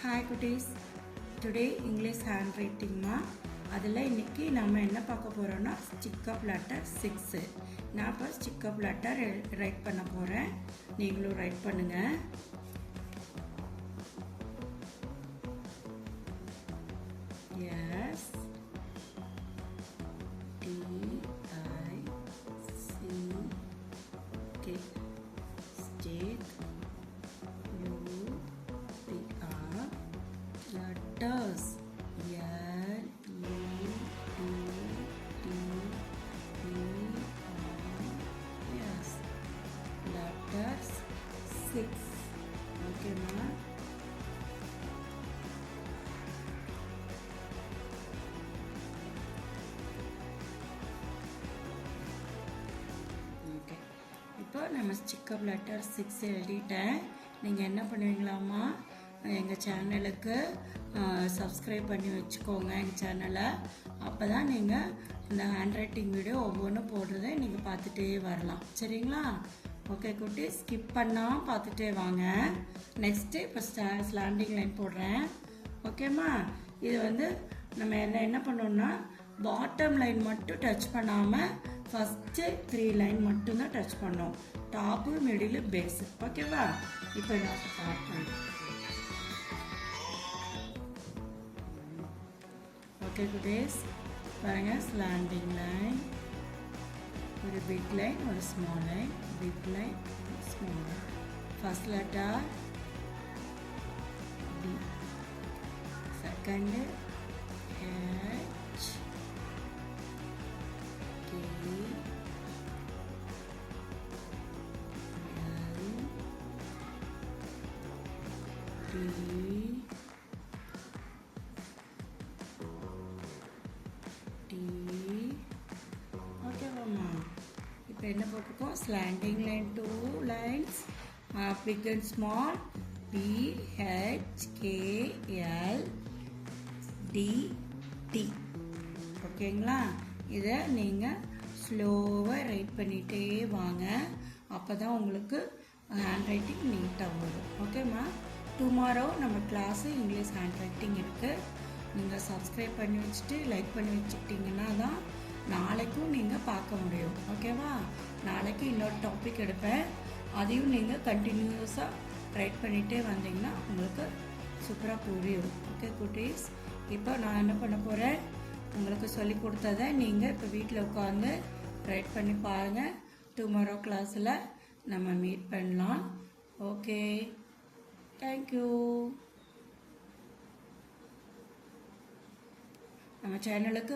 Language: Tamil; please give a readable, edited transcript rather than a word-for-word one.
Hi cuties, today English handwriting ma அதில் இன்னைக்கு நம்ம என்ன பார்க்க போறோம்னா stick up letter 6. நான் இப்போ stick up letter ரைட் பண்ண போறேன். நீங்களும் ரைட் பண்ணுங்க. Yes. T I C K stick letters L U T T E R yes letters 6 okay ma okay இப்போ நம்ம stick up letter 6 எழுதிட்டேன் நீங்க என்ன பண்ணுவீங்களாமா எங்க சேனலுக்கு சப்ஸ்கிரைப் பண்ணி வச்சுக்கோங்க எங்க சேனலை அப்பதான் நீங்க இந்த ஹேண்ட் ரைட்டிங் வீடியோ ஒவ்வொரு போடுறதை நீங்க பார்த்துட்டே வரலாம் சரிங்களா ஓகே குட்டி ஸ்கிப் பண்ணாம பார்த்துட்டே வாங்க நெக்ஸ்ட் இப்போ ஸ்லாண்டிங் லைன் போடுறேன் ஓகேமா இது வந்து நம்ம என்ன பண்ணோம்னா பாட்டம் லைன் மட்டும் டச் பண்ணாம ஃபர்ஸ்ட் 3 லைன் மட்டும் தான் டச் பண்ணோம் டாப் மிடில் பேஸ் ஓகேவா இப்போ நான் ஸ்டார்ட் பண்றேன் okay today's பாருங்க slanting line ஒரு big line ஒரு small line big line small line first letter D second H K L T இப்போ என்ன போட்டுருக்கோம் slanting line 2 lines big and small B H K L D T ஓகேங்களா இதை நீங்கள் ஸ்லோவாக ரைட் பண்ணிகிட்டே வாங்க அப்போ தான் உங்களுக்கு ஹேண்ட் ரைட்டிங் நீட்டாக வரும் ஓகேம்மா டுமாரோ நம்ம கிளாஸு இங்கிலீஷ் ஹேண்ட் ரைட்டிங் இருக்குது நீங்கள் சப்ஸ்கிரைப் பண்ணி வச்சுட்டு லைக் பண்ணி வச்சுக்கிட்டிங்கன்னா தான் நாளைக்கும் நீங்கள் பார்க்க முடியும் ஓகேவா நாளைக்கு இன்னொரு டாபிக் எடுப்பேன் அதையும் நீங்கள் கண்டினியூஸாக ரைட் பண்ணிகிட்டே வந்தீங்கன்னா உங்களுக்கு சூப்பராக புரியும் ஓகே குட்டீஸ் இப்போ நான் என்ன பண்ண போகிறேன் உங்களுக்கு சொல்லி கொடுத்ததை நீங்கள் இப்போ வீட்டில் உட்காந்து ரைட் பண்ணி பாருங்கள் டுமாரோ கிளாஸில் நம்ம மீட் பண்ணலாம் ஓகே தேங்க்யூ நம்ம சேனலுக்கு